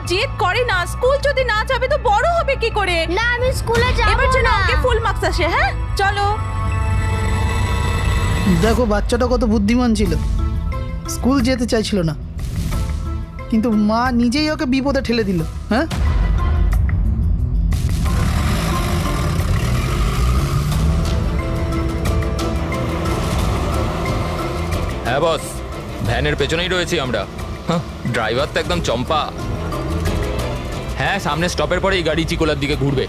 জেদ করে না, স্কুল যদি না যাবে তো বড় হবে কি করে? না আমি স্কুলে যাব এবার যেন না। ওকে ফুল মার্কস আসে। হ্যাঁ চলো। দেখো বাচ্চাটা কত বুদ্ধিমান ছিল, স্কুল যেতে চাইছিল না, কিন্তু মা নিজেই ওকে বিপদে ঠেলে দিল। হ্যাঁ হ্যাঁ বস, ভ্যানের পেছনেই রয়েছি আমরা। ড্রাইভার তো একদম চম্পা। হ্যাঁ, সামনে স্টপের পরেই গাড়ি চিকোলার দিকে ঘুরবে।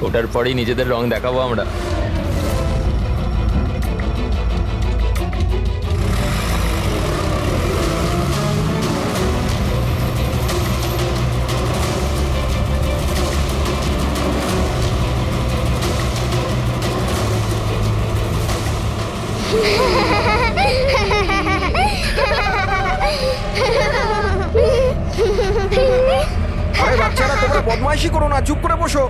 ওটার পরেই নিজেদের রং দেখাবো আমরা। আরে বাচ্চারা, তোমরা বদমাইশি করো না, চুপ করে বসো।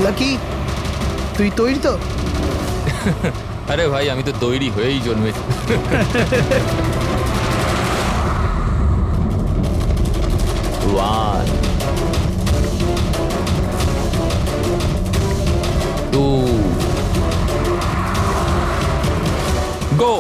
লাকি, তুই তৈরি তো? আরে ভাই, আমি তো তৈরি হয়েই জন্মেছি। ওয়ান, টু, গো।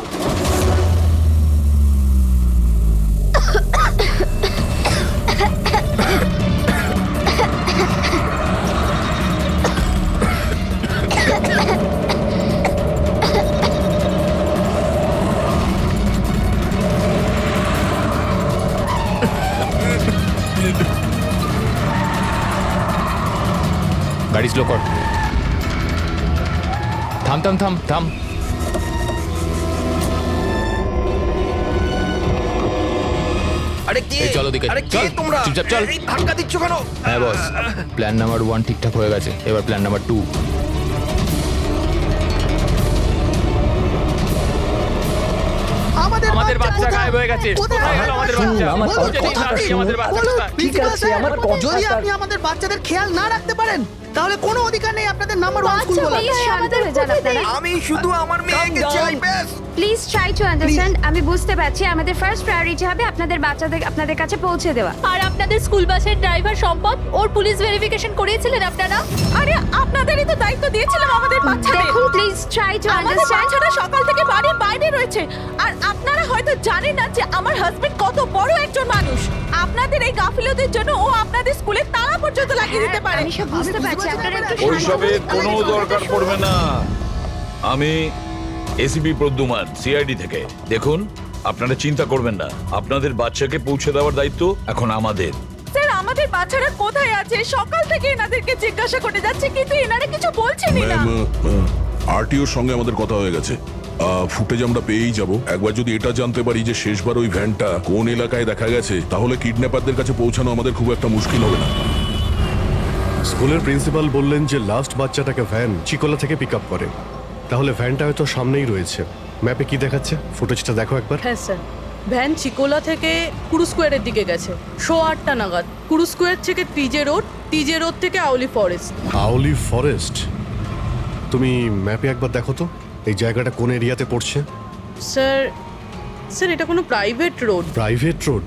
গাড়ি স্লো কর। থাম থাম থাম থাম। আরে কি? এই চলো দিকে, আরে কি চল, তোমরা? চুপচাপ চল। এই ধাক্কা দিচ্ছ কেন? হ্যাঁ বস, প্ল্যান নাম্বার 1 ঠিকঠাক হয়ে গেছে, এবার প্ল্যান নাম্বার 2। আমাদের বাচ্চা গায়েব হয়ে গেছে। কোথায় গেল আমাদের বাচ্চা? আমাদের বাচ্চা কোথায়? ঠিক আছে, যদি আপনি আমাদের বাচ্চাদের খেয়াল না রাখতে পারেন তাহলে কোনো অধিকার নেই আপনাদের নাম্বার 1 স্কুল বলার। আমি শুধু আমার মেয়েকে চাই, ব্যাস। Please try to understand. আমি বুঝতে পারছি আমাদের ফার্স্ট প্রায়োরিটি হবে আপনাদের বাচ্চাদের আপনাদের কাছে পৌঁছে দেওয়া। আর আপনাদের স্কুল বাসের ড্রাইভার সম্পদ, ওর পুলিশ ভেরিফিকেশন করিয়েছিলেন আপনারা? আরে আপনাদেরই তো দায়িত্ব দিয়েছিলাম আমাদের বাচ্চাদের। দেখুন প্লিজ ট্রাই টু আমাদের আন্ডারস্ট্যান্ড। বাচ্চাটা সকাল থেকে বাড়ির বাইরে রয়েছে, আর আপনারা হয়তো জানেন না যে আমার হাজবেন্ড কত বড় একজন মানুষ। আপনাদের এই গাফিলতির জন্য ও আপনাদের স্কুলে তালা পর্যন্ত লাগিয়ে দিতে পারে। আমি সব বুঝতে পারছি, আপনারা একটু ওইসবের কোনো দরকার পড়বে না। আমি এসিপি প্রদ্যুমান, সিআইডি থেকে। দেখুন, আপনারা চিন্তা করবেন না, আপনাদের বাচ্চাকে পৌঁছে দেওয়ার দায়িত্ব এখন আমাদের। স্যার, আমাদের বাচ্চারা কোথায় আছে? সকাল থেকে এনাদেরকে জিজ্ঞাসা করে যাচ্ছে, কিন্তু এনারা কিছু বলছেনই না। আরটিওর সঙ্গে আমাদের কথা হয়ে গেছে, ফুটেজ আমরা পেয়েই যাব। একবার যদি এটা জানতে পারি যে শেষবার ওই ভ্যানটা কোন এলাকায় দেখা গেছে, তাহলে কিডন্যাপারদের কাছে পৌঁছানো আমাদের খুব একটা মুশকিল হবে না। স্কুলের প্রিন্সিপাল বললেন যে লাস্ট বাচ্চাটাকে ভ্যান চিকোলা থেকে পিক আপ করে, তাহলে ভ্যানটা হয়তো সামনেই রয়েছে। ম্যাপে কি দেখাচ্ছে? ফুটেজটা দেখো একবার। হ্যাঁ স্যার, ভ্যান চিকোলা থেকে কুরু স্কোয়ারের দিকে গেছে 8:30 নাগাদ। কুরু স্কোয়ার থেকে টিজে রোড থেকে আউলি ফরেস্ট। আউলি ফরেস্ট? তুমি ম্যাপে একবার দেখো তো এই জায়গাটা কোন এরিয়াতে পড়ছে। স্যার এটা কোনো প্রাইভেট রোড। Private road?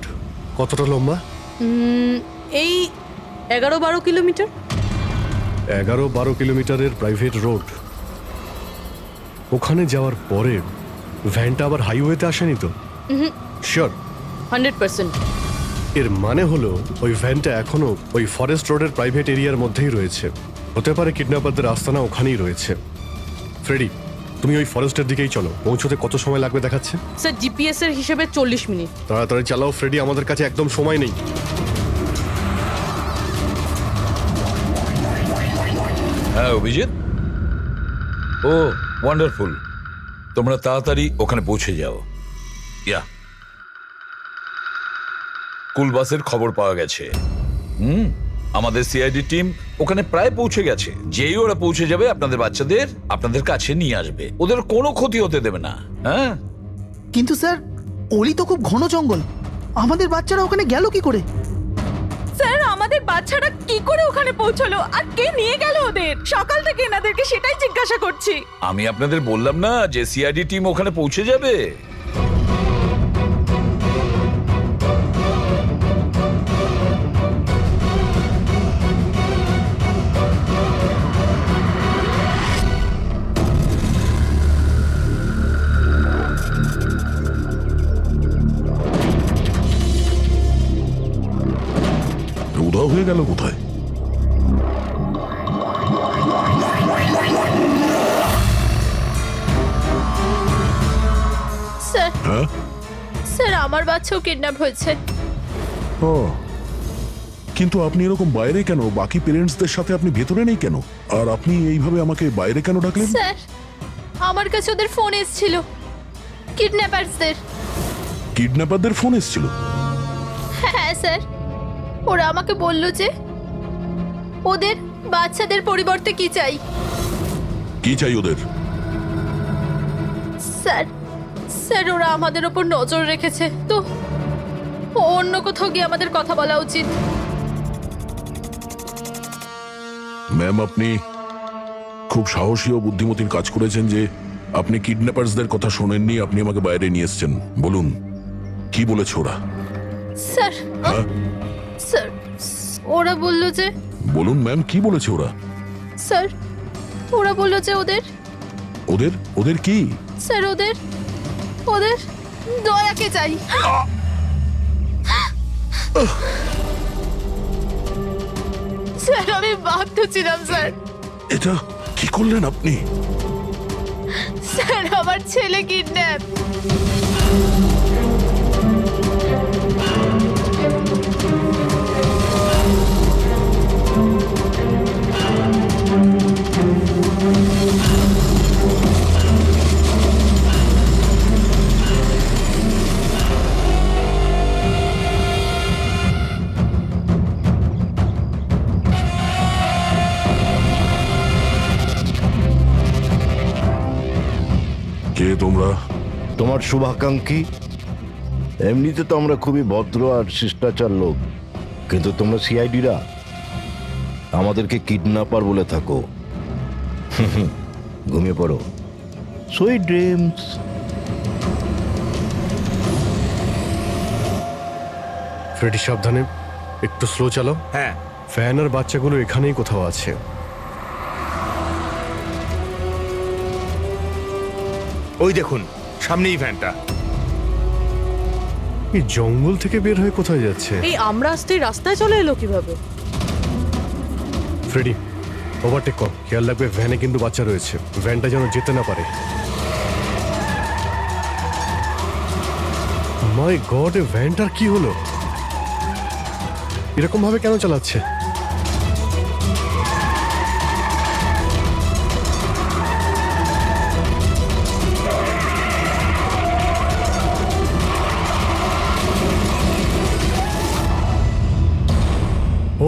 কতটা লম্বা? এই 11-12 কিলোমিটার। 11-12 কিলোমিটারের প্রাইভেট রোড। ওখানে যাওয়ার পরে ভ্যানটা আবার হাইওয়েতে আসেনি তো? শিওর? 100%। এর মানে হলো ওই ভ্যানটা এখনো ওই ফরেস্ট রোডের প্রাইভেট এরিয়ার মধ্যেই রয়েছে। হতে পারে কিডন্যাপারদের আস্তানা ওখানেই রয়েছে। ফ্রেডি, তুমি ওই ফরেস্টের দিকেই চলো। পৌঁছতে কত সময় লাগবে দেখাচ্ছে? স্যার জিপিএস এর হিসেবে 40 মিনিট। তাড়াতাড়ি চালাও ফ্রেডি, আমাদের কাছে একদম সময় নেই। হ্যাঁ অভিজিৎ, ও ওয়ান্ডারফুল, তোমরা তাড়াতাড়ি ওখানে পৌঁছে যাও। ইয়া, স্কুল বাসের খবর পাওয়া গেছে। আমাদের সিআইডি টিম ওখানে প্রায় পৌঁছে গেছে। যেই ওরা পৌঁছে যাবে আপনাদের বাচ্চাদের আপনাদের কাছে নিয়ে আসবে, ওদের কোনো ক্ষতি হতে দেবে না। হ্যাঁ, কিন্তু স্যার, ওলি তো খুব ঘন জঙ্গল, আমাদের বাচ্চারা ওখানে গেল কি করে? স্যার, আমাদের বাচ্চারা কি করে ওখানে পৌঁছলো আর কে নিয়ে গেল ওদের? সকাল থেকে এনাদেরকে সেটাই জিজ্ঞাসা করছি। আমি আপনাদের বললাম না যে সিআইডি টিম ওখানে পৌঁছে যাবে। উধাও হয়ে গেল কোথায়? স্যার হ্যাঁ? স্যার আমার বাচ্চাও কিডন্যাপ হয়েছে। ও, কিন্তু আপনি এরকম বাইরে কেন? বাকি পেরেন্টসদের সাথে আপনি ভেতরে নেই কেন? আর আপনি এইভাবে আমাকে বাইরে কেন ডাকলেন? স্যার আমার কাছে ওদের ফোন এসেছিল, কিডন্যাপারসদের। কিডন্যাপারদের ফোন এসেছিল? হ্যাঁ স্যার, ওরা আমাকে বলল যে ওদের বাচ্চাদের পরিবর্তে কি চাই। কি চাই ওদের? স্যার স্যার ওরা আমাদের ওপর নজর রেখেছে, তো অন্য কোথাও গিয়ে আমাদের কথা বলা উচিত। ম্যাম, আপনি খুব সাহসী ও বুদ্ধিমতীর কাজ করেছেন যে আপনি কিডন্যাপার্সদের কথা শোনেননি, আপনি আমাকে বাইরে নিয়ে এসেছেন। বলুন, কি বলেছে ওরা? স্যার হ্যাঁ, স্যার ওরা বলল যে, বলুন ম্যাম, কি বলেছে ওরা? স্যার ওরা বলল যে ওদের ওদের ওদের কি? স্যার ওদের ওদের দয়াকে চাই। স্যার আমি বাধ্য ছিলাম স্যার। এটা কি করলেন আপনি? স্যার আমার ছেলে কিডন্যাপ। কে তোমরা? তোমার শুভাকাঙ্ক্ষী। এমনিতে তো আমরা খুবই ভদ্র আর শিষ্টাচার লোক, কিন্তু তোমরা সিআইডিরা আমাদেরকে কিডন্যাপার বলে থাকো। ঘুমিয়ে পড়ো, সুইট ড্রিমস। ফ্রেডি সাবধানে, একটু স্লো চালাও। হ্যাঁ। ফ্যান আর বাচ্চাগুলো এখানেই কোথাও আছে। ওই দেখুন সামনেই ভ্যানটা। এই জঙ্গল থেকে বের হয়ে কোথায় যাচ্ছে? এই আমরা আসতেই রাস্তায় চলে এলো কিভাবে? ফ্রেডি, ওভারটেক কর, খেয়াল রাখবে ভ্যানে কিন্তু বাচ্চা রয়েছে, ভ্যানটা যেন যেতে না পারে। মাই গড, এই ভ্যানটার কি হলো? এরকম ভাবে কেন চালাচ্ছে?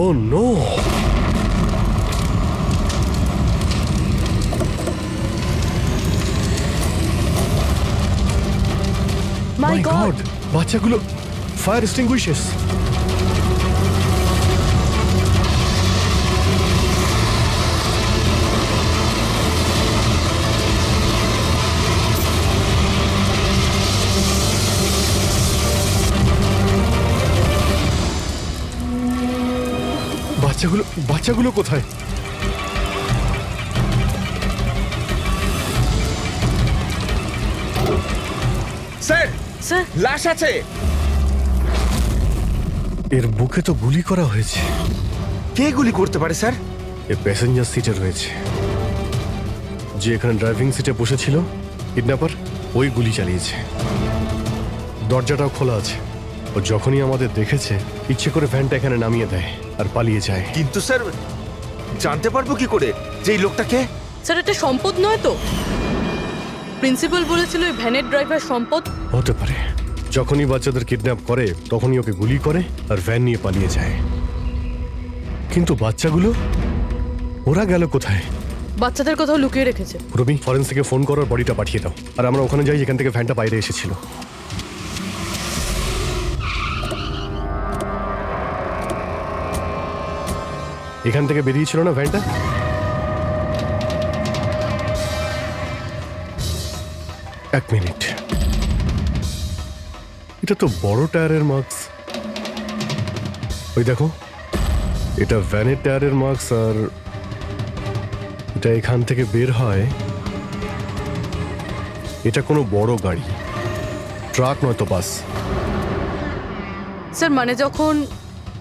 ও নো! মাই গড, বাচ্চাগুলো ফায়ার এক্সটিংগুইশার্স। বাচ্চাগুলো কোথায়? স্যার স্যার লাশ আছে। এর বুকে তো গুলি করা হয়েছে। কে গুলি করতে পারে স্যার? এ প্যাসেঞ্জার সিটে রয়েছে। যে এখানে ড্রাইভিং সিটে বসেছিল কিডন্যাপার, ওই গুলি চালিয়েছে। দরজাটাও খোলা আছে। ও যখনই আমাদের দেখেছে ইচ্ছে করে ভ্যানটা এখানে নামিয়ে দেয় আর পালিয়ে যায়। কিন্তু স্যার জানতে পারবো কি করে যে এই লোকটাকে? স্যার এটা সম্পদ নয় তো? প্রিন্সিপাল বলেছিল এই ভ্যানের ড্রাইভার সম্পদ। হতে পারে। যখনই বাচ্চাদের কিডন্যাপ করে তখনই ওকে গুলি করে আর ভ্যান নিয়ে পালিয়ে যায়। কিন্তু বাচ্চাগুলো, ওরা গেল কোথায়? বাচ্চাদের কোথাও লুকিয়ে রেখেছে। রবি, ফরেন্সিকে ফোন করার বডিটা পাঠিয়ে দাও, আর আমরা ওখানে যাই যেখান থেকে ভ্যানটা বাইরে এসেছিল। এখান থেকে বেরিয়েছিল না ভ্যানটা? এক মিনিট, এটা তো বড় টায়ারের মার্কস। ওই দেখো, এটা ভ্যানের টায়ারের মার্কস, আর এটা এখান থেকে বের হয়। এটা কোনো বড় গাড়ি, ট্রাক নয়তো বাস। স্যার মানে যখন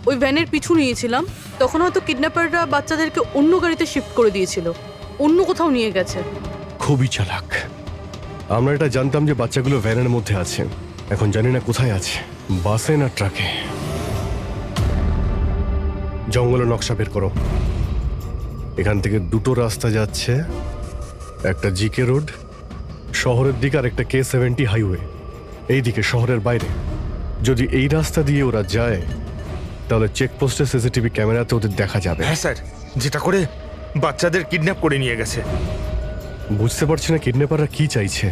ওই ভ্যানের পিছু নিয়েছিলাম তখন হয়তো কিডন্যাপাররা বাচ্চাদেরকে অন্য গাড়িতে শিফট করে দিয়েছিল, অন্য কোথাও নিয়ে গেছে। খুবই চালাক। আমরা এটা জানতাম যে বাচ্চাগুলো ভ্যানের মধ্যে আছে, এখন জানি না কোথায় আছে, বাসে না ট্রাকে। জঙ্গলের নকশা বের করো। এখান থেকে দুটো রাস্তা যাচ্ছে, একটা জিকে রোড শহরের দিকে আর একটা K70 হাইওয়ে এই দিকে শহরের বাইরে। যদি এই রাস্তা দিয়ে ওরা যায় তাহলে চেকপোস্টে সিসিটিভি ক্যামেরাতে ওদের দেখা যাবে। হ্যাঁ স্যার, যেটা করে বাচ্চাদের কিডন্যাপ করে নিয়ে গেছে। বুঝতে পারছি না কিডন্যাপাররা কি চাইছে।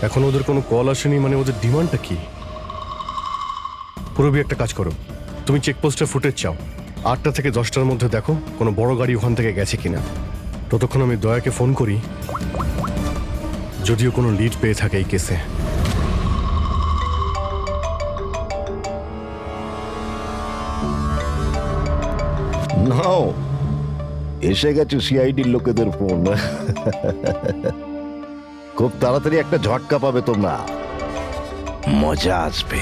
এখন ওদের কোনো কল আসেনি, মানে ওদের ডিমান্ডটা কি? পুরবি একটা কাজ করো, তুমি চেকপোস্টের ফুটেজ চাও, 8টা থেকে 10টার মধ্যে দেখো কোনো বড় গাড়ি ওখান থেকে গেছে কিনা। ততক্ষণ আমি দয়াকে ফোন করি, যদিও কোনো লিড পেয়ে থাকে এই কেসে। নাও, এসে গেছে সিআইডির লোকেদের ফোন। খুব তাড়াতাড়ি একটা ঝটকা পাবে তোমরা, মজা আসবে।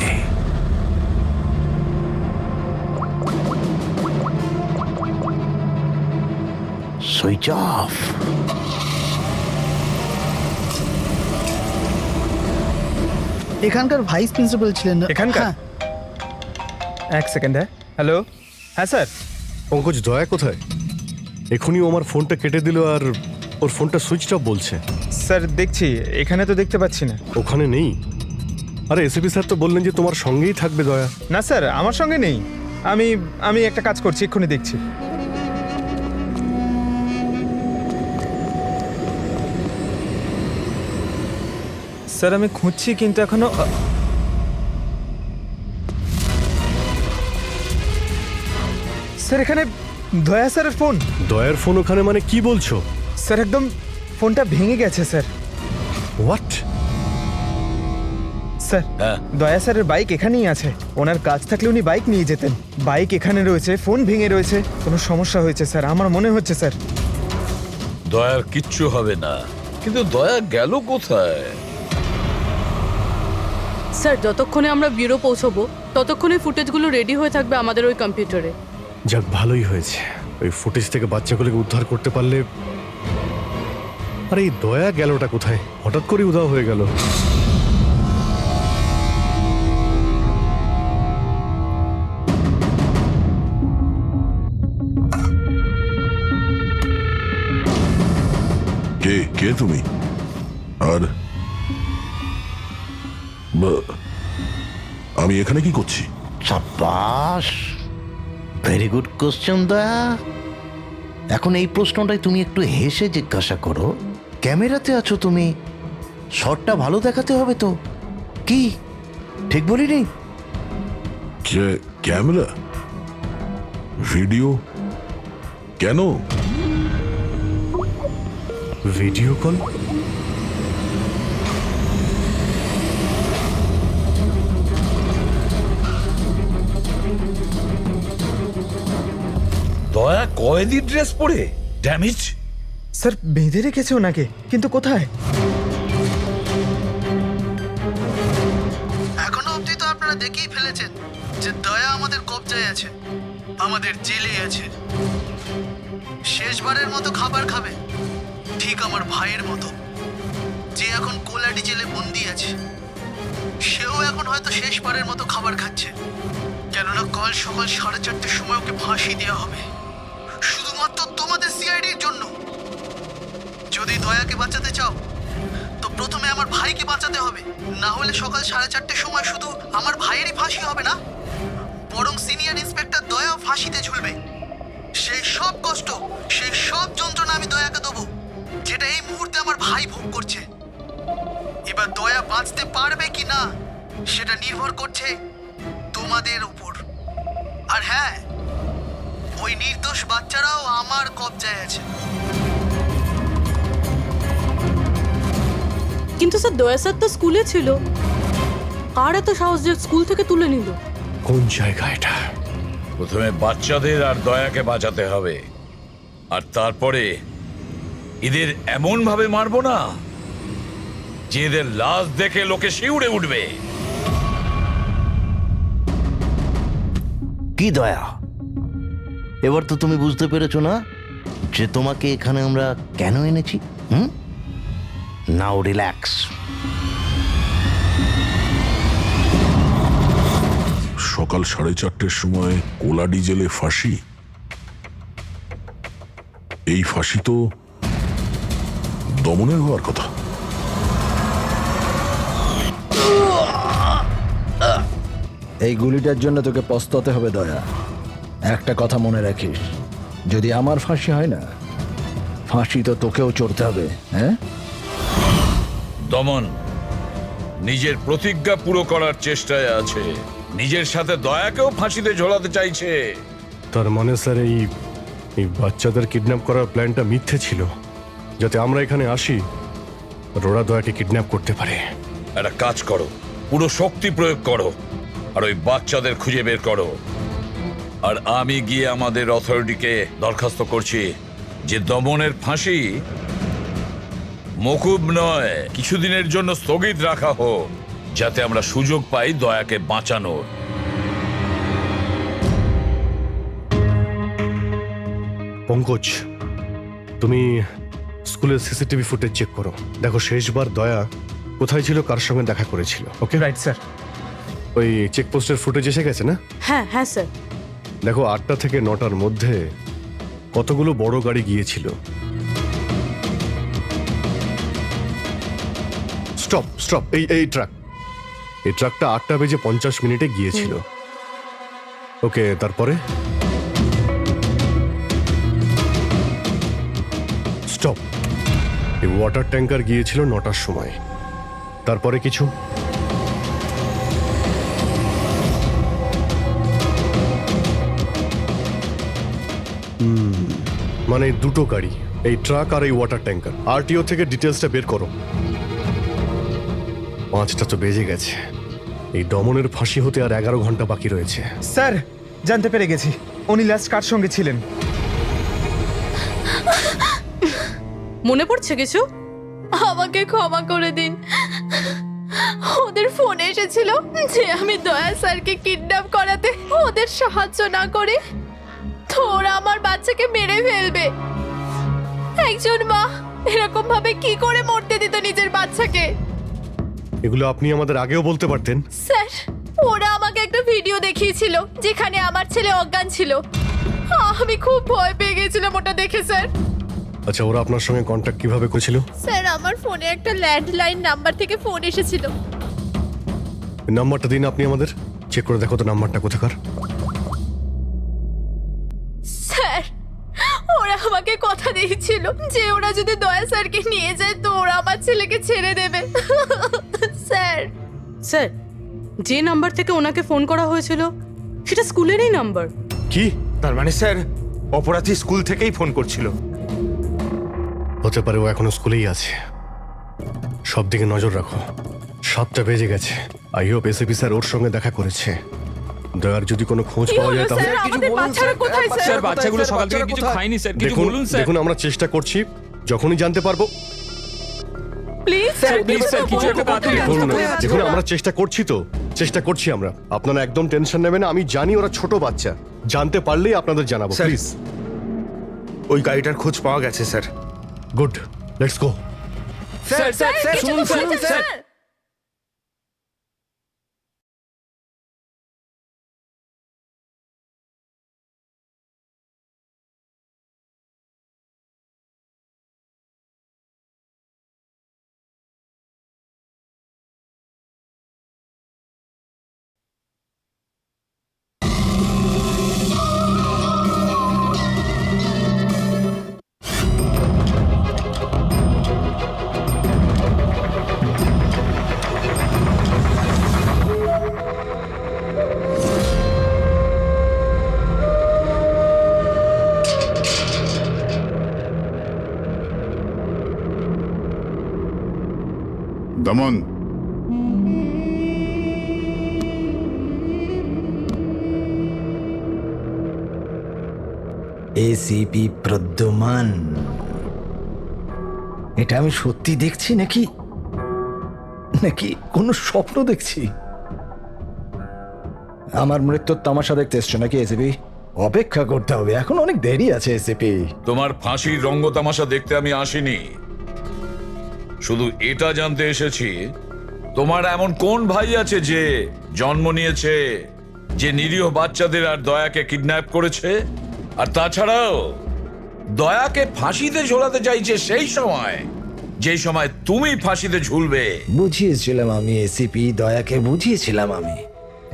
Switch off. এখানকার ভাইস প্রিন্সিপাল ছিলেন না? এখানকার? হ্যাঁ। এক সেকেন্ড। হ্যালো, হ্যাঁ স্যার। পঙ্কজ, দয়া কোথায়? এখনই ও আমার ফোনটা কেটে দিল আর ওর ফোনটা সুইচ অফ বলছে। স্যার দেখছি, এখানে তো দেখতে পাচ্ছি না। ওখানে নেই? আরে এসিপি স্যার তো বললেন যে তোমার সঙ্গেই থাকবে দয়া। না স্যার, আমার সঙ্গে নেই। আমি একটা কাজ করছি, এক্ষুনি দেখছি। স্যার আমি খুঁজছি কিন্তু এখনো স্যার এখানে দয়া স্যারের ফোন। দয়ার ফোন ওখানে মানে কি বলছো? স্যার একদম ফোনটা ভেঙে গেছে স্যার। হোয়াট? স্যার দয়া স্যারের বাইক এখানেই আছে, ওনার কাজ থাকলে উনি বাইক নিয়ে যেতেন। বাইক এখানে রয়েছে, ফোন ভেঙে রয়েছে, কোনো সমস্যা হয়েছে স্যার আমার মনে হচ্ছে স্যার। দয়ার কিচ্ছু হবে না, কিন্তু দয়া গেল কোথায়? স্যার যতক্ষণে আমরা ব্যুরো পৌঁছবো ততক্ষণে ফুটেজগুলো রেডি হয়ে থাকবে আমাদের ওই কম্পিউটারে। যাক, ভালোই হয়েছে। ওই ফুটেজ থেকে বাচ্চাগুলোকে উদ্ধার করতে পারলে। আরে এই দয়া গেলটা কোথায়? হঠাৎ করে উধাও হয়ে গেল। কে কে তুমি? আর আমি এখানে কি করছি? সাব্বাস, ভেরি গুড কোশ্চেন দয়া। এখন এই প্রশ্নটাই তুমি একটু হেসে জিজ্ঞাসা করো। ক্যামেরাতে আছো তুমি, শটটা ভালো দেখাতে হবে তো। কি ঠিক বলিনি? ক্যামেরা? ভিডিও? কেন? Video call? দয়া কয়েদি ড্রেস পরে ড্যামেজ। স্যার বেঁধে রেখেছে ওনাকে, কিন্তু কোথায়? এখনো অবধি তো আপনারা দেখেই ফেলেছেন যে দয়া আমাদের কবজায় আছে, আমাদের জেলে আছে। শেষবারের মতো খাবার খাবে, ঠিক আমার ভাইয়ের মতো, যে এখন কোলাডি জেলে বন্দি আছে। সেও এখন হয়তো শেষবারের মতো খাবার খাচ্ছে, কেননা কাল সকাল 4:30টার সময় ওকে ফাঁসি দেওয়া হবে, শুধুমাত্র তোমাদের সিআইডির জন্য। যদি দয়াকে বাঁচাতে চাও তো প্রথমে আমার ভাইকে বাঁচাতে হবে, না হলে সকাল 4:30টার সময় শুধু আমার ভাইয়েরই ফাঁসি হবে না, বরং সিনিয়র ইন্সপেক্টর দয়াও ফাঁসিতে ঝুলবে। সেই সব কষ্ট, সেই সব যন্ত্রণা আমি দয়াকে দেবো, যেটা এই মুহূর্তে আমার ভাই ভোগ করছে। এবার দয়া বাঁচতে পারবে কি না সেটা নির্ভর করছে তোমাদের উপর। আর হ্যাঁ, ওই নির্দোষ বাচ্চারাও আমার কবজায় আছে। কিন্তু স্যার দয়া স্যার তো স্কুলে ছিল, কার এত সাহস যে স্কুল থেকে তুলে নিল? কোন জায়গা এটা? প্রথমে বাচ্চাদের আর দয়াকে বাঁচাতে হবে, আর তারপরে এদের এমন ভাবে মারবো না যে এদের লাশ দেখে লোকে শিউরে উঠবে। কি দয়া, এবার তো তুমি বুঝতে পেরেছো না যে তোমাকে এখানে আমরা কেন এনেছি? নাও রিল্যাক্স। সকাল 4:30-র সময় কোলা ডিজেলে ফাঁসি। এই ফাঁসি তো দমনের হওয়ার কথা। এই গুলিটার জন্য তোকে পস্তাতে হবে দয়া। একটা কথা মনে রাখিস, যদি আমার ফাঁসি হয় না, ফাঁসি তো তোকেও চড়তে হবে। হ্যাঁ, দমন নিজের প্রতিজ্ঞা পুরো করার চেষ্টায় আছে, নিজের সাথে দয়াকেও ফাঁসিতে ঝোলাতে চাইছে। তার মানে স্যার এই বাচ্চাদের কিডন্যাপ করার প্ল্যানটা মিথ্যে ছিল, যাতে আমরা এখানে আসি আর ওরা দয়াকে কিডন্যাপ করতে পারে। একটা কাজ করো, পুরো শক্তি প্রয়োগ করো আর ওই বাচ্চাদের খুঁজে বের করো। আর আমি গিয়ে আমাদের অথরিটিকে দরখাস্ত করছি যে দমনের ফাঁসি মকুব নয়, কিছুদিনের জন্য স্থগিত রাখা হোক, যাতে আমরা সুযোগ পাই দয়াকে বাঁচানোর। পঙ্কজ, তুমি স্কুলের সিসিটিভি ফুটেজ চেক করো, দেখো শেষবার দয়া কোথায় ছিল, কার সঙ্গে দেখা করেছিল। Okay right sir. ওই চেকপোস্টের ফুটেজ এসে গেছে না? হ্যাঁ হ্যাঁ স্যার। দেখো 8টা থেকে 9টার মধ্যে কতগুলো বড় গাড়ি গিয়েছিল। স্টপ স্টপ, এই ট্রাকটা 8:50 গিয়েছিল। ওকে, তারপরে স্টপ, এই ওয়াটার ট্যাঙ্কার গিয়েছিল 9টার সময়। তারপরে কিছু? মানে দুটো গাড়ি, এই ট্রাক আর এই ওয়াটার ট্যাঙ্কার। আরটিও থেকে ডিটেলসটা বের করো। 5টা তো বেজে গেছে, এই দমনের ফাঁসি হতে আর 11 ঘন্টা বাকি রয়েছে। স্যার, জানতে পেরে গেছি উনি লাস্ট কার সঙ্গে ছিলেন। মনে পড়ছে কিছু? আমাকে ক্ষমা করে দিন। ওদের ফোন এসেছিল যে আমি দয়া স্যারকে কিডন্যাপ করাতে ওদের সাহায্য না করে তো ওরা আমার বাচ্চাকে মেরে ফেলবে। একজন মা এরকম ভাবে কি করে মরতে দিত নিজের বাচ্চাকে? এগুলো আপনি আমাদের আগেও বলতে পারতেন। স্যার, ওরা আমাকে একটা ভিডিও দেখিয়েছিল যেখানে আমার ছেলে অজ্ঞান ছিল। আমি খুব ভয় পেয়ে গেছিলাম ওটা দেখে স্যার। আচ্ছা, ওরা আপনার সঙ্গে কন্ট্যাক্ট কিভাবে করেছিল? স্যার, আমার ফোনে একটা ল্যান্ডলাইন নাম্বার থেকে ফোন এসেছিল। নাম্বারটা দিন আপনি আমাদের, চেক করে দেখো তো নাম্বারটা কোথাকার। স্যার, ওরা আমাকে কথা দিয়েছিল যে ওরা যদি দয়া স্যারকে নিয়ে যায় তো ওরা আমার ছেলেকে ছেড়ে দেবে। স্যার, স্যার, যে নাম্বার থেকে ওনাকে ফোন করা হয়েছিল সেটা স্কুলেরই নাম্বার। কি? তার মানে স্যার, অপরাধী স্কুল থেকেই ফোন করছিল। হতে পারে ও এখনো স্কুলেই আছে। সব দিকে নজর রাখো। 7টা বেজে গেছে। আই হোপ এসএপি স্যার ওর সঙ্গে দেখা করেছে। দয়ার যদি কোনো খোঁজ কি পাওয়া হলো যায় তাহলে স্যার? আমাদের বাচ্চারা কোথায় স্যার? স্যার, বাচ্চাগুলো সকাল থেকে কিছু খায়নি স্যার, কিছু বলুন স্যার। দেখুন আমরা চেষ্টা করছি, যখনই জানতে পারবো। প্লিজ স্যার, প্লিজ স্যার, কিছু একটা তাড়াতাড়ি করুন। দেখুন আমরা চেষ্টা করছি আমরা। আপনারা একদম টেনশন নেবেন না, আমি জানি ওরা ছোট বাচ্চা, জানতে পারলেই আপনাদের জানাবো। Sir, please. ওই গাড়িটার খোঁজ পাওয়া গেছে sir. Good, let's go. Sir, sir, শুনুন স্যার। দমন, এসিপি প্রদ্যুমান, এটা আমি সত্যি দেখছি নাকি নাকি কোনো স্বপ্ন দেখছি? আমার মৃত্যুর তামাশা দেখতে এসছো নাকি এসিপি? অপেক্ষা করতে হবে, এখন অনেক দেরি আছে এসিপি। তোমার ফাঁসির রঙ্গতামাশা দেখতে আমি আসিনি, শুধু এটা জানতে এসেছি তোমার এমন কোন ভাই আছে যে জন্ম নিয়েছে, যে নিরীহ বাচ্চাদের আর দয়াকে কিডন্যাপ করেছে, আর তাছাড়াও দয়াকে ফাঁসিতে ঝোলাতে চাইছে সেই সময় যেই সময় তুমি ফাঁসিতে ঝুলবে। বুঝিয়েছিলাম আমি এসিপি, দয়াকে বুঝিয়েছিলাম আমি।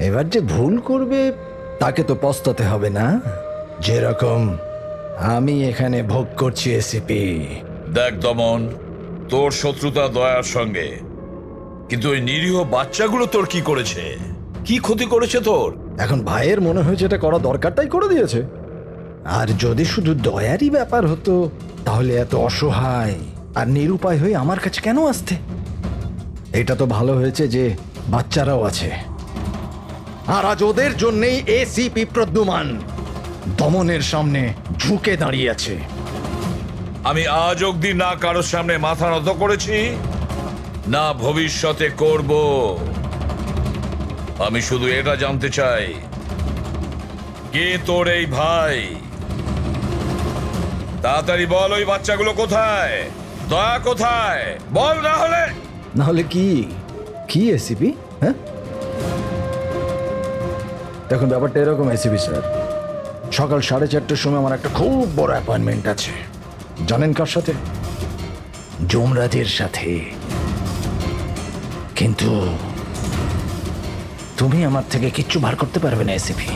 এবার যে ভুল করবে তাকে তো পস্তাতে হবে না, যেরকম আমি এখানে ভোগ করছি এসিপি। দেখ দমন, তোর শত্রুতা দয়ার সঙ্গে, কিন্তু ওই নিরীহ বাচ্চাগুলো তোর কি করেছে, কি ক্ষতি করেছে তোর? এখন ভাইয়ের মনে হয়েছে এটা করা দরকার তাই করে দিয়েছে। আর যদি শুধু দয়ারই ব্যাপার হতো তাহলে এত অসহায় আর নিরুপায় হয়ে আমার কাছে কেন আসতে? এটা তো ভালো হয়েছে যে বাচ্চারাও আছে, আর আজ ওদের জন্যই এসিপি প্রদ্যুমান দমনের সামনে ঝুঁকে দাঁড়িয়ে আছে। আমি আজ অব্দি না কারোর সামনে মাথা নত করেছি, না ভবিষ্যতে করব। আমি শুধু এটা জানতে চাই, কে তোর এই ভাই? তাড়াতাড়ি বল, ওই বাচ্চাগুলো কোথায়? দয়া কোথায়? বল, না হলে কি কি এসিপি? হ্যাঁ, দেখুন ব্যাপারটা এরকম এসিপি স্যার, সকাল 4:30টার সময় আমার একটা খুব বড় অ্যাপয়েন্টমেন্ট আছে। জানেন কার সাথে? যমরাজের সাথে। কিন্তু তুমি আমার থেকে কিচ্ছু বার করতে পারবে না এসিপি।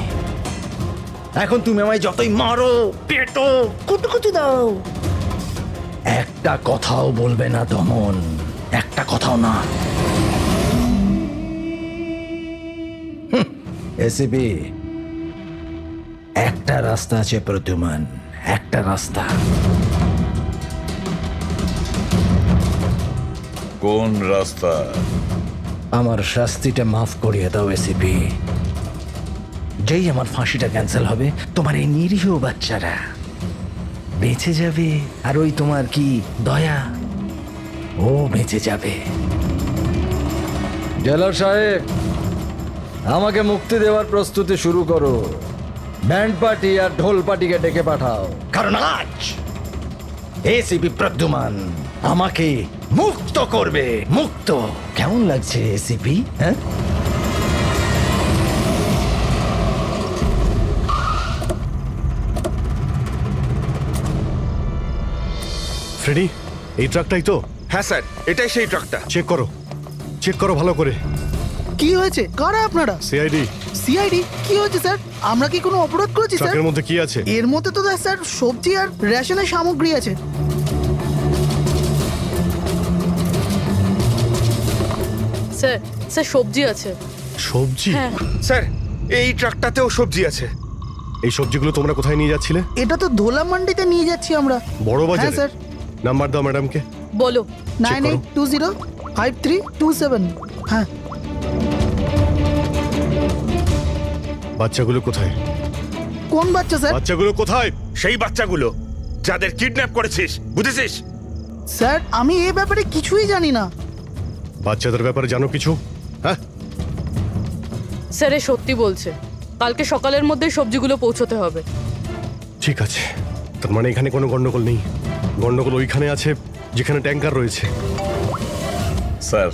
এখন তুমি আমায় যতই মারো, পেটো, কুটুকুটি দাও, একটা কথাও বলবে না দমন, একটা কথাও না। এসিপি, একটা রাস্তা আছে প্রদ্যুমান, একটা রাস্তা। কোন রাস্তা? আমার শাস্তিটা মাফ করিয়ে দাও এসিপি। যেই আমার ফাঁসিটা ক্যান্সেল হবে, তোমার এই নিরীহ বাচ্চারা বেঁচে যাবে, আর ওই তোমার কি দয়া, ও বেঁচে যাবে। জেলার সাহেব, আমাকে মুক্তি দেওয়ার প্রস্তুতি শুরু করো। ব্যান্ড পার্টি আর ঢোল পার্টিকে ডেকে পাঠাও, কারণ আজ এসিপি প্রদ্যুমান আমাকে মুক্ত করবে। মুক্ত কেমন লাগছে এসিপি? হ্যাঁ, ফ্রেডি, এই ট্রাকটাই তো? হ্যাঁ স্যার, এটাই সেই ট্রাকটা। চেক করো ভালো করে। কি হয়েছে? কারা আপনারা? সিআইডি। সিআইডি? কি হয়েছে স্যার? আমরা কি কোনো অপরাধ করেছি স্যার? ট্রাকের মধ্যে কি আছে? এর মধ্যে তো স্যার সবজি আর রেশনের সামগ্রী আছে। স্যার, স্যার সবজি আছে। সবজি? হ্যাঁ স্যার, এই ট্রাকটাতেও সবজি আছে। এই সবজিগুলো তোমরা কোথায় নিয়ে যাচ্ছিলে? এটা তো ধোলা মান্ডিতে নিয়ে যাচ্ছি আমরা। বড় হ্যাঁ বাজারে? স্যার। নাম্বার দাও ম্যাডামকে। বলো। 98205327। হ্যাঁ। বাচ্চাগুলো কোথায়? কোন বাচ্চা স্যার? বাচ্চাগুলো কোথায়? সেই বাচ্চাগুলো যাদের কিডন্যাপ করেছিস, বুঝেছিস? স্যার, আমি এই ব্যাপারে কিছুই জানি না। বাচ্চাদের ব্যাপারে জানো কিছু? হ্যাঁ স্যার, এ সত্যি বলছে। কালকে সকালের মধ্যে সবজিগুলো পৌঁছতে হবে। ঠিক আছে, তার মানে এখানে কোনো গন্ডগোল নেই। গন্ডগোল ওইখানে আছে যেখানে ট্যাঙ্কার রয়েছে। স্যার।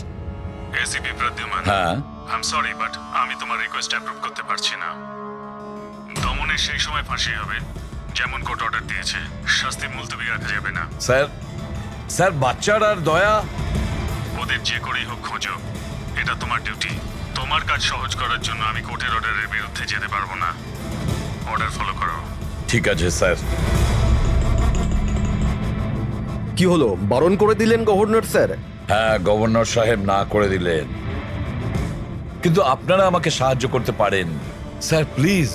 এসিপি প্রদ্যুমান, হ্যাঁ, আই এম সরি বাট আমি তোমার রিকোয়েস্ট অ্যাপ্রুভ করতে পারছি না। দমনের সেই সময় ফাঁসি হবে যেমন কোর্ট অর্ডার দিয়েছে, শাস্তি মুলতবি রাখা যাবে না। স্যার বাচ্চার আর দয়া, ওদের যে করেই হোক খোঁজো, এটা তোমার ডিউটি। তোমার কাজ সহজ করার জন্য আমি কোর্টের অর্ডারের বিরুদ্ধে যেতে পারবো না। অর্ডার ফলো করো। ঠিক আছে স্যার। কি হলো, বারণ করে দিলেন গভর্নর স্যার? হ্যাঁ, গভর্নর সাহেব না করে দিলেন, কিন্তু আপনারা আমাকে সাহায্য করতে পারেন স্যার। প্লিজ,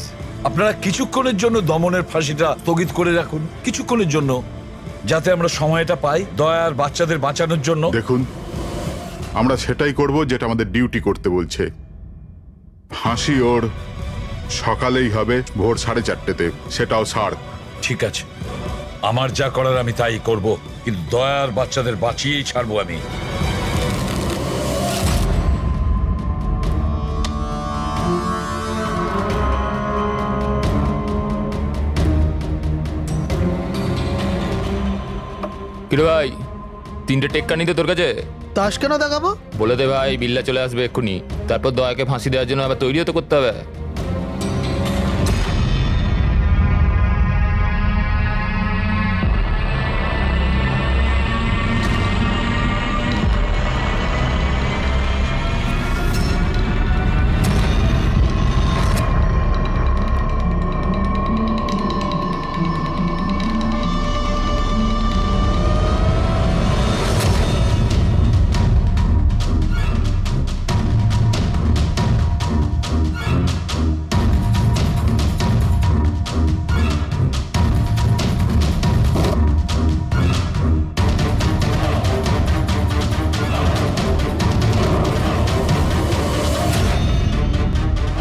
আপনারা কিছুক্ষণের জন্য দমনের ফাঁসিটা স্থগিত করে রাখুন, কিছুক্ষণের জন্য, যাতে আমরা সময়টা পাই দয়ার বাচ্চাদের বাঁচানোর জন্য। দেখুন, আমরা সেটাই করব যেটা আমাদের ডিউটি করতে বলছে। ফাঁসি ওর সকালেই হবে, ভোর 4:30-তে, সেটাও ছাড়। ঠিক আছে, আমার যা করার আমি তাই করব, কিন্তু দয়ার বাচ্চাদের বাঁচিয়েই ছাড়বো আমি। কিরে ভাই, 3টে টেক্কা নিতে তোর কাছে? তাস কেন দেখাবো? বলে দে ভাই, বিল্লা চলে আসবে এক্ষুনি। তারপর দয়াকে ফাঁসি দেওয়ার জন্য আবার তৈরিও তো করতে হবে।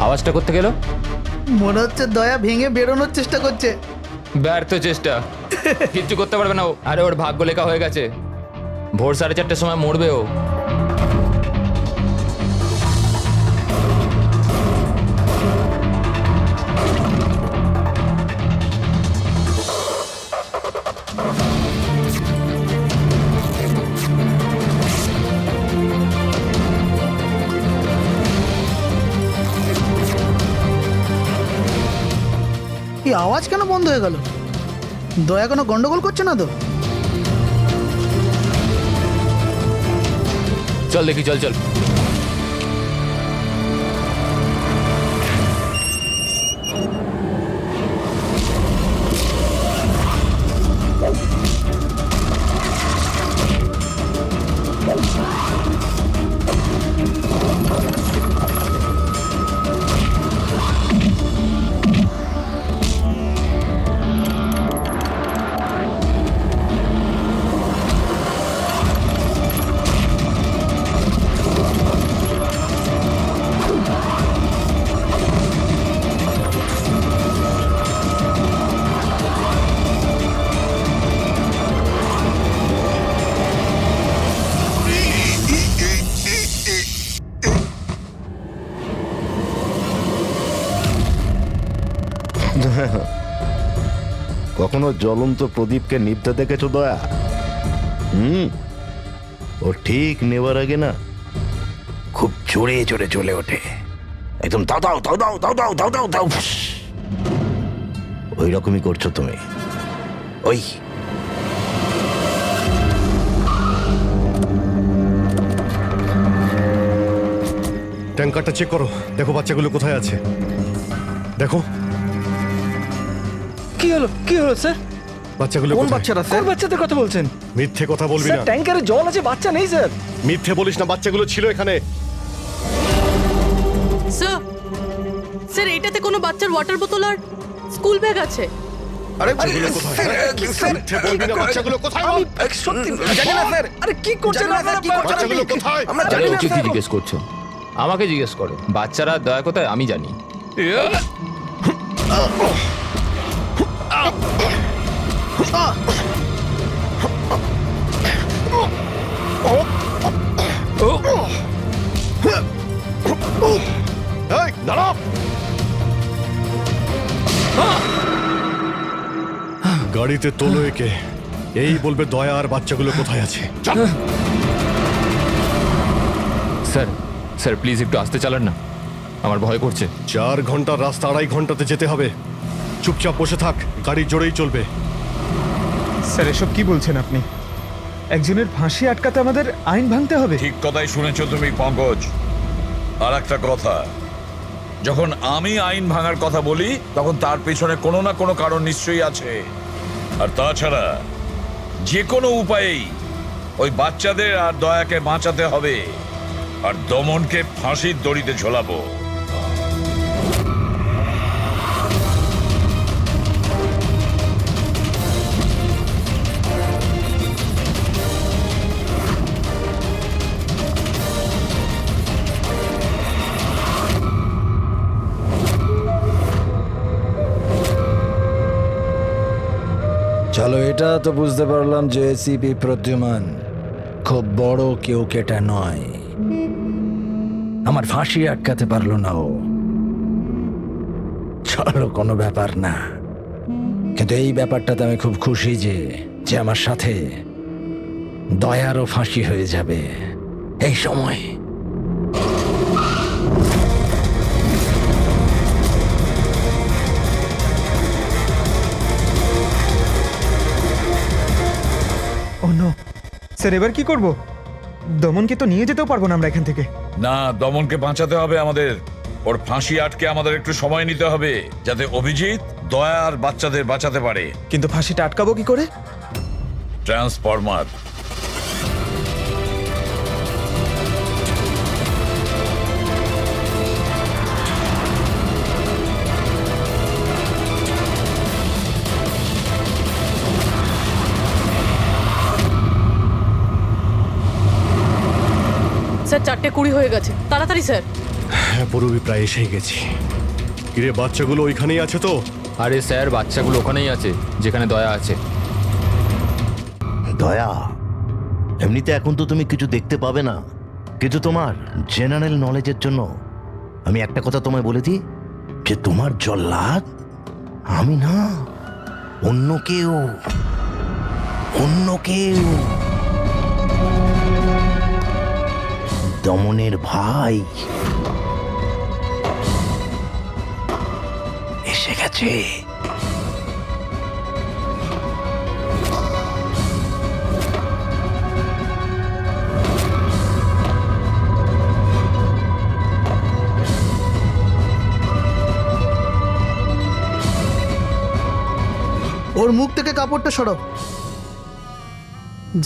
আওয়াজটা করতে গেল? মনে হচ্ছে দয়া ভেঙে বেরোনোর চেষ্টা করছে। ব্যর্থ চেষ্টা, কিচ্ছু করতে পারবে না ও। আরে ওর ভাগ্য লেখা হয়ে গেছে, ভোর 4:30টার সময় মরবে ও। এই আওয়াজ কেন বন্ধ হয়ে গেল? দয়া কোনো গন্ডগোল করছে না তো? চল দেখি, চল চল। কখনো জ্বলন্ত প্রদীপকে নিভতে দেখেছো দয়া? ও ঠিক নেবার আগে না খুব জোরে জোরে চলে ওঠে, একদম দাও দাও দাও দাও দাও দাও দাও দাও দাও। ওই রকমই করছো তুমি। ওই ট্যাঙ্কারটা চেক করো, দেখো বাচ্চাগুলো কোথায় আছে। দেখো কি হলো, কি হলো স্যার? বাচ্চাগুলো কোন কোথায়? বাচ্চারা স্যার? কোন বাচ্চাদের কথা বলছেন? মিথ্যে কথা বলবি স্যার না। ট্যাঙ্কারে জল আছে, বাচ্চা নেই স্যার। মিথ্যে বলিস না, বাচ্চাগুলো ছিল এখানে। স্যার, স্যার এইটাতে কোনো বাচ্চার ওয়াটার বোতল আর স্কুল ব্যাগ আছে। আরে বাচ্চাগুলো কোথায়? মিথ্যে বলবি না, বাচ্চাগুলো কোথায়? আমি সত্যি জানি না স্যার। আরে কি করছেন আপনারা? বাচ্চাগুলো কোথায়? আমরা আরে জানি না ওকে কি স্যার। জিজ্ঞেস করছো? আমাকে জিজ্ঞেস করো। বাচ্চারা দয়া কোথায় আমি জানি। এই, দাঁড়াও। গাড়িতে তোলো একে, এই বলবে দয়া আর বাচ্চাগুলো কোথায় আছে। স্যার, স্যার প্লিজ একটু আস্তে চালান না, আমার ভয় করছে। 4 ঘন্টার রাস্তা 2.5 ঘন্টাতে যেতে হবে। চুপচাপ বসে থাক, গাড়ি জোরেই চলবে। স্যার এসব কি বলছেন আপনি? একজনের ফাঁসি আটকাতে আমাদের আইন ভাঙতে হবে? ঠিক কথাই শুনেছো তুমি পঙ্কজ। আর একটা কথা, যখন আমি আইন ভাঙার কথা বলি তখন তার পেছনে কোনো না কোনো কারণ নিশ্চয়ই আছে। আর তাছাড়া যে কোনো উপায়েই ওই বাচ্চাদের আর দয়াকে বাঁচাতে হবে, আর দমনকে ফাঁসির দড়িতে ঝোলাবো। চলো, এটা তো বুঝতে পারলাম যে এসিপি প্রদ্যুমান খুব বড় কেউ কেটা নয়। আমার ফাঁসি আটকাতে পারলো না ও। চলো, কোনো ব্যাপার না। কিন্তু এই ব্যাপারটাতে আমি খুব খুশি যে যে আমার সাথে দয়ারও ফাঁসি হয়ে যাবে এই সময়। ও নো স্যার, এবার কি করব? দমনকে তো নিয়ে যেতেও পারবো না আমরা এখান থেকে। না, দমনকে বাঁচাতে হবে আমাদের। ওর ফাঁসি আটকে আমাদের একটু সময় নিতে হবে, যাতে অভিজিৎ দয়া আর বাচ্চাদের বাঁচাতে পারে। কিন্তু ফাঁসিটা আটকাবো কি করে? ট্রান্সফরমার। স্যার 4:20 হয়ে গেছে, তাড়াতাড়ি স্যার। হ্যাঁ পুরবি, প্রায় এসেই গেছি। কিরে, বাচ্চাগুলো ওইখানেই আছে তো? আরে স্যার, বাচ্চাগুলো ওখানেই আছে যেখানে দয়া আছে। দয়া, এমনিতে এখন তো তুমি কিছু দেখতে পাবে না, কিন্তু তোমার জেনারেল নলেজের জন্য আমি একটা কথা তোমায় বলে দিই, যে তোমার জল্লাদ আমি না, অন্য কেউ, অন্য কেউ। দমনের ভাই এসে গেছে। ওর মুখ থেকে কাপড়টা সরাও,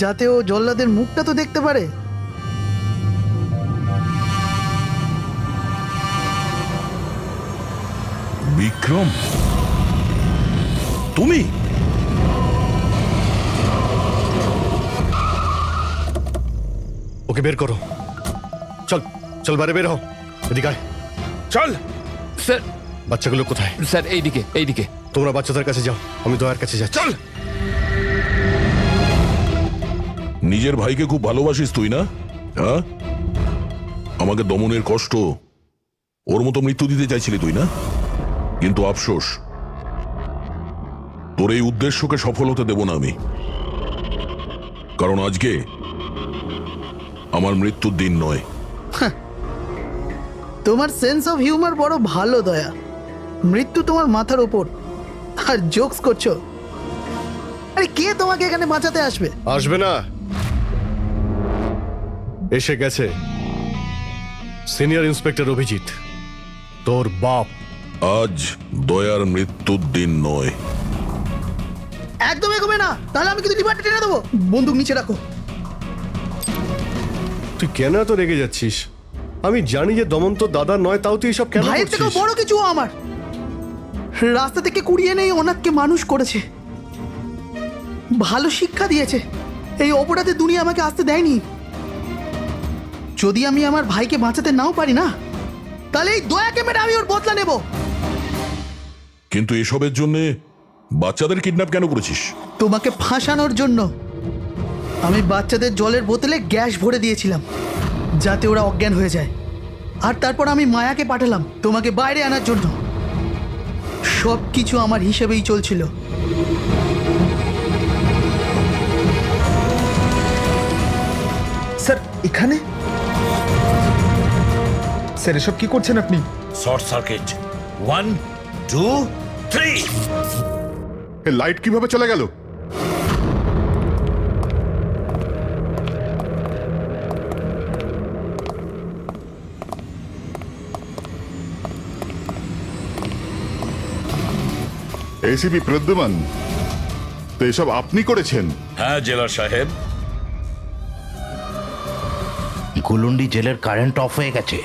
যাতে ও জল্লাদের মুখটা তো দেখতে পারে। বিক্রম, তুমি? ওকে বের করো। চল চল, বাইরে বের হও। এদিকে আয়। চল। স্যার, বাচ্চাগুলো কোথায়? স্যার এইদিকে, এইদিকে। তোমরা বাচ্চাদের কাছে যাও, আমি দয়ার কাছে যাচ্ছি। চল। নিজের ভাইকে খুব ভালোবাসিস তুই না? হ্যাঁ, আমাকে দমনের কষ্ট, ওর মতো মৃত্যু দিতে চাইছিলি তুই না? কিন্তু আফসোস, তোর এই উদ্দেশ্যকে সফল হতে দেব না আমি। কারণ আজকে আমার মৃত্যুর দিন নয়। তোমার সেন্স অফ হিউমার বড় ভালো দয়া। মৃত্যু তোমার মাথার ওপর, আর জোকস করছো। আরে কে তোমাকে এখানে বাঁচাতে আসবে? আসবে না, এসে গেছে সিনিয়র ইন্সপেক্টর অভিজিৎ, তোর বাপ। আজ দয়ার মৃত্যুর দিন নয়। একদম এগোবে না, তাহলে আমি কিন্তু ডিপার্টে টেনে দেবো। বন্দুক নিচে রাখো। তুই কেন এত রেগে যাচ্ছিস? আমি জানি যে দমন তো দাদা নয়, তাও তুই সব কেন ভাইয়ের থেকে করছিস? বড় কিছু ও আমার। রাস্তা থেকে কুড়িয়ে নেই ওনাকে মানুষ করেছে, ভালো শিক্ষা দিয়েছে। এই অপরাধের দুনিয়া আমাকে আসতে দেয়নি। যদি আমি আমার ভাইকে বাঁচাতে নাও পারি না, তাহলে এই দয়াকে মেরে আমি ওর বদলা নেব। কিন্তু এসবের জন্য বাচ্চাদের কিডন্যাপ কেন করেছিস? তোমাকে ফাঁসানোর জন্য। আমি বাচ্চাদের জলের বোতলে গ্যাস ভরে দিয়েছিলাম, যাতে ওরা অজ্ঞান হয়ে যায়। আর তারপর আমি মায়াকে পাঠালাম তোমাকে বাইরে আনার জন্য। সব কিছু আমার হিসেবেই চলছিল। স্যার এখানে? স্যার এসব কি করছেন আপনি? Short circuit. 1 2 3। লাইট কিভাবে চলে গেল? এসিপি প্রদ্যুমান, তো এসব আপনি করেছেন? হ্যাঁ জেলার সাহেব। গুলুন্ডি জেলের কারেন্ট অফ হয়ে গেছে,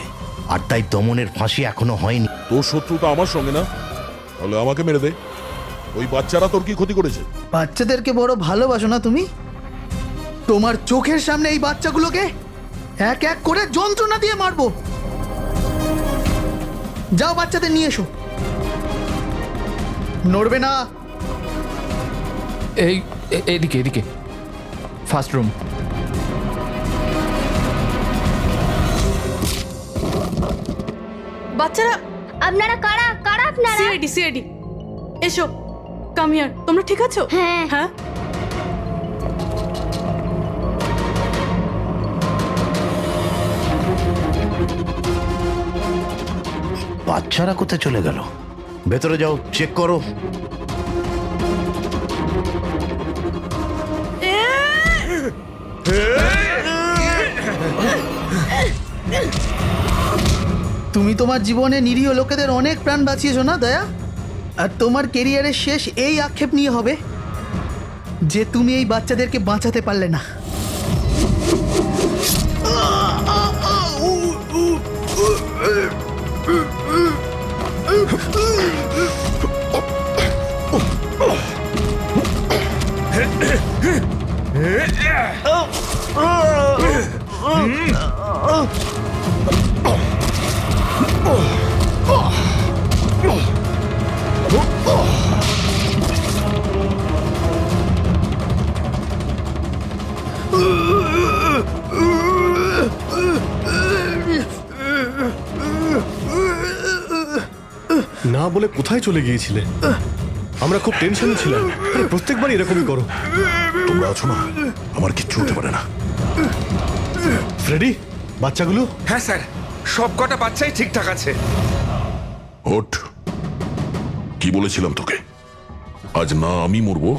আর তাই দমনের ফাঁসি এখনো হয়নি। তোর শত্রুতা আমার সঙ্গে না, তাহলে আমাকে মেরে দে। ওই বাচ্চারা তোর কি ক্ষতি করেছে? বাচ্চাদেরকে বড় ভালোবাসো না তুমি? তোমার চোখের সামনে এই বাচ্চাগুলোকে এক এক করে যন্ত্রণা দিয়ে মারবো। যাও বাচ্চাদের নিয়ে এসো। নড়বে না। এইদিকে, এদিকে, ফার্স্ট রুম। বাচ্চারা, আপনারা কারা কারা আপনারা? সিআইডি সিআইডি, এসো, কাম হিয়ার। তোমরা ঠিক আছো? হ্যাঁ। হ্যাঁ। বাচ্চারা কোথায় চলে গেল? ভেতরে যাও, চেক করো। তুমি তোমার জীবনে নিরীহ লোকেদের অনেক প্রাণ বাঁচিয়েছো না দয়া? আর তোমার কেরিয়ারের শেষ এই আক্ষেপ নিয়ে হবে যে তুমি এই বাচ্চাদেরকে বাঁচাতে পারলে না। না বলে কোথায় চলে গিয়েছিলে? আমরা খুব টেনশনে ছিলাম। আরে প্রত্যেকবার এরকমই করো। তোমরা আছো না, আমার কিচ্ছু হতে পারে না। ফ্রেডি, বাচ্চাগুলো? হ্যাঁ স্যার, সব কটা বাচ্চাই ঠিকঠাক আছে। ওঠ, কি বলেছিলাম তোকে? আজ না আমি মরবো,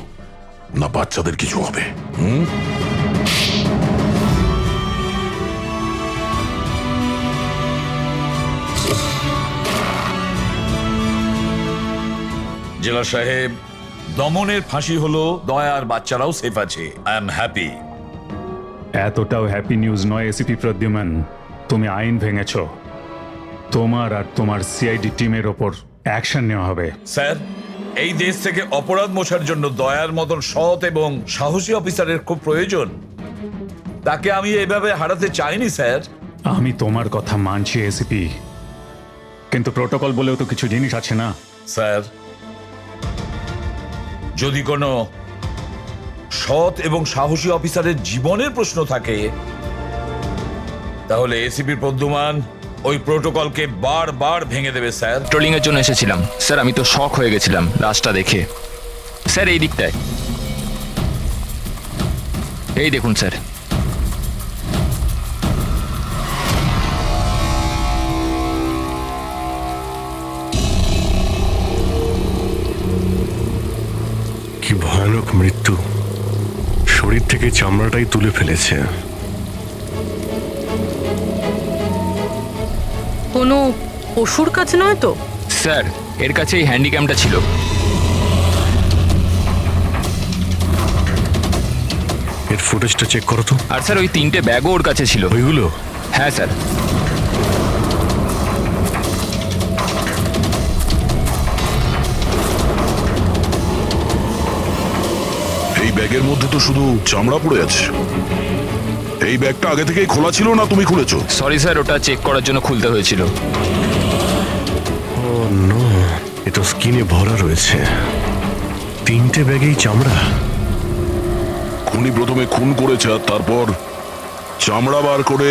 না বাচ্চাদের কিছু হবে। জেলা সাহেব, দমনের ফাঁসি হলো, দয়ার বাচ্চারাও সেফ আছে। I am happy. এতটাও হ্যাপি নিউজ নয় এসিপি প্রদ্যুম্ন। তুমি আইন ভেঙেছ। তোমার আর তোমার সিআইডি টিমের ওপর অ্যাকশন নেওয়া হবে। স্যার, এই দেশ থেকে অপরাধ মোছার জন্য দয়ার মতন সৎ এবং সাহসী অফিসারের খুব প্রয়োজন। তাকে আমি এইভাবে হারাতে চাইনি স্যার। আমি তোমার কথা মানছি এসিপি, কিন্তু প্রোটোকল বলেও তো কিছু জিনিস আছে না। স্যার, যদি কোনো সৎ এবং সাহসী অফিসারের জীবনের প্রশ্ন থাকে, তাহলে এসিপি প্রদ্যুম্ন ওই প্রোটোকলকে বারবার ভেঙে দেবে স্যার। ট্রোলিং এর জন্য এসেছিলাম স্যার। আমি তো শক হয়ে গেছিলাম লাশটা দেখে। স্যার এই দিকটায়, এই দেখুন স্যার। কি ভয়ানক মৃত্যু! শরীর থেকে চামড়াটাই তুলে ফেলেছে। কোনো পশুর কাজ নয় তো? স্যার, এর কাছে এই হ্যান্ডিক্যামটা ছিল। এর ফুটেজটা চেক করো তো। আর স্যার ওই 3টে ব্যাগও ওর কাছে ছিল। ওইগুলো? হ্যাঁ স্যার। এই ব্যাগের মধ্যে তো শুধু চামড়া পড়ে আছে। এই ব্যাগটা আগে থেকেই খোলা ছিল না তুমি খুলেছো? সরি স্যার, ওটা চেক করার জন্য খুলতে হয়েছিল। ও নো, এটা স্কিনে ভরা রয়েছে। 3টে ব্যাগেই চামড়া। খুনি প্রথমে খুন করেছে আর তারপর চামড়া বার করে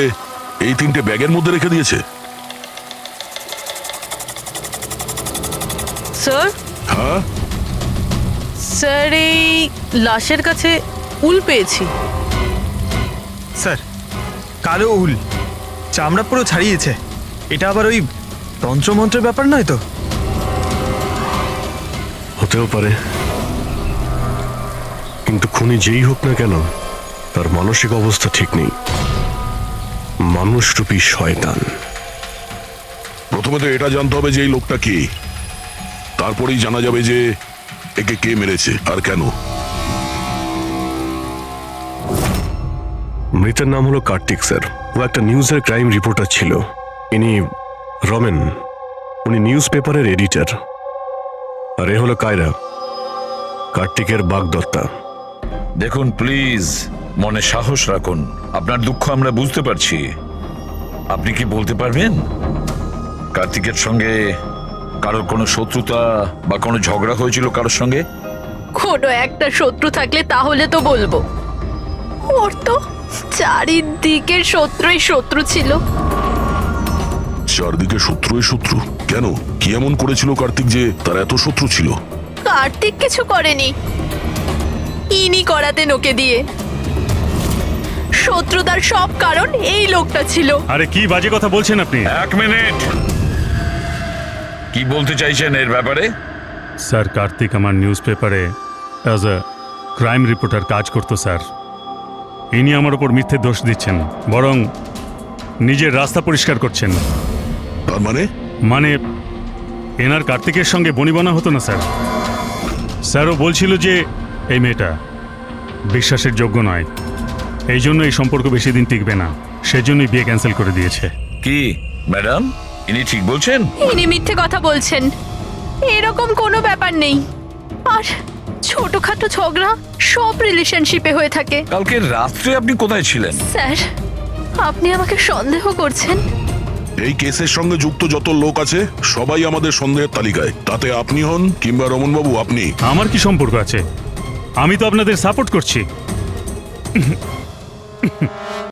এই 3টে ব্যাগের মধ্যে রেখে দিয়েছে। স্যার? হ্যাঁ স্যার, এই লাশের কাছে উল পেয়েছি। স্যার, কালো উল, চামড়া পুরো ছাড়িয়েছে। এটা আবার ওই তন্ত্রমন্ত্রের ব্যাপার নয় তো? হতেও পারে, কিন্তু খুনি যেই হোক না কেন, তার মানসিক অবস্থা ঠিক নেই। মানুষরূপী শয়তান। প্রথমে তো এটা জানতে হবে যে এই লোকটা কে, তারপরেই জানা যাবে যে একে কে মেরেছে আর কেন। মৃতের নাম হলো কার্তিক স্যার। ও একটা নিউজের ক্রাইম রিপোর্টার ছিল। ইনি রমেন, উনি নিউজ পেপারের এডিটর। আর এ হলো কায়রা, কার্তিকের বাগদত্তা। দেখুন প্লিজ, মনে সাহস রাখুন। আপনার দুঃখ আমরা বুঝতে পারছি। আপনি কি বলতে পারবেন কার্তিকের সঙ্গে কারোর কোনো শত্রুতা বা কোনো ঝগড়া হয়েছিল কারোর সঙ্গে? কোনো একটা শত্রু থাকলে তাহলে তো বলবো। ওর তো চারিদিকের শত্রুই শত্রু ছিল। চারদিকে শত্রুই শত্রু? কেন, কি এমন করেছিল কার্তিক যে তার এত শত্রু ছিল? কার্তিক কিছু করেনি, ইনি করাতেন ওকে দিয়ে। শত্রুতার সব কারণ এই লোকটা ছিল। আরে কি বাজে কথা বলছেন আপনি? 1 মিনিট। কি বলতে চাইছেন এর ব্যাপারে? স্যার, কার্তিক আমার নিউজ পেপারে অ্যাজ এ ক্রাইম রিপোর্টার কাজ করতো স্যার। ইনি আমার ওপর মিথ্যে দোষ দিচ্ছেন, বরং নিজের রাস্তা পরিষ্কার করছেন। তার মানে এনার কার্তিকের সঙ্গে বনিবনা হতো না স্যার। স্যারও বলছিল যে এই মেয়েটা বিশ্বাসের যোগ্য নয়, এই জন্য এই সম্পর্ক বেশি দিন টিকবে না, সেজন্যই বিয়ে ক্যান্সেল করে দিয়েছে। কি ম্যাডাম, ইনি ঠিক বলছেন? ইনি মিথ্যে কথা বলছেন, এরকম কোনো ব্যাপার নেই। আর ছোটখাটো ঝগড়া সব রিলেশনশিপে হয়ে থাকে। কালকে রাত্রে আপনি কোথায় ছিলেন? স্যার, আপনি আমাকে সন্দেহ করছেন? এই কেসের সঙ্গে যুক্ত যত লোক আছে সবাই আমাদের সন্দেহের তালিকায়, তাতে আপনি হন কিংবা রমনবাবু আপনি। আমার কি সম্পর্ক আছে? আমি তো আপনাদের সাপোর্ট করছি।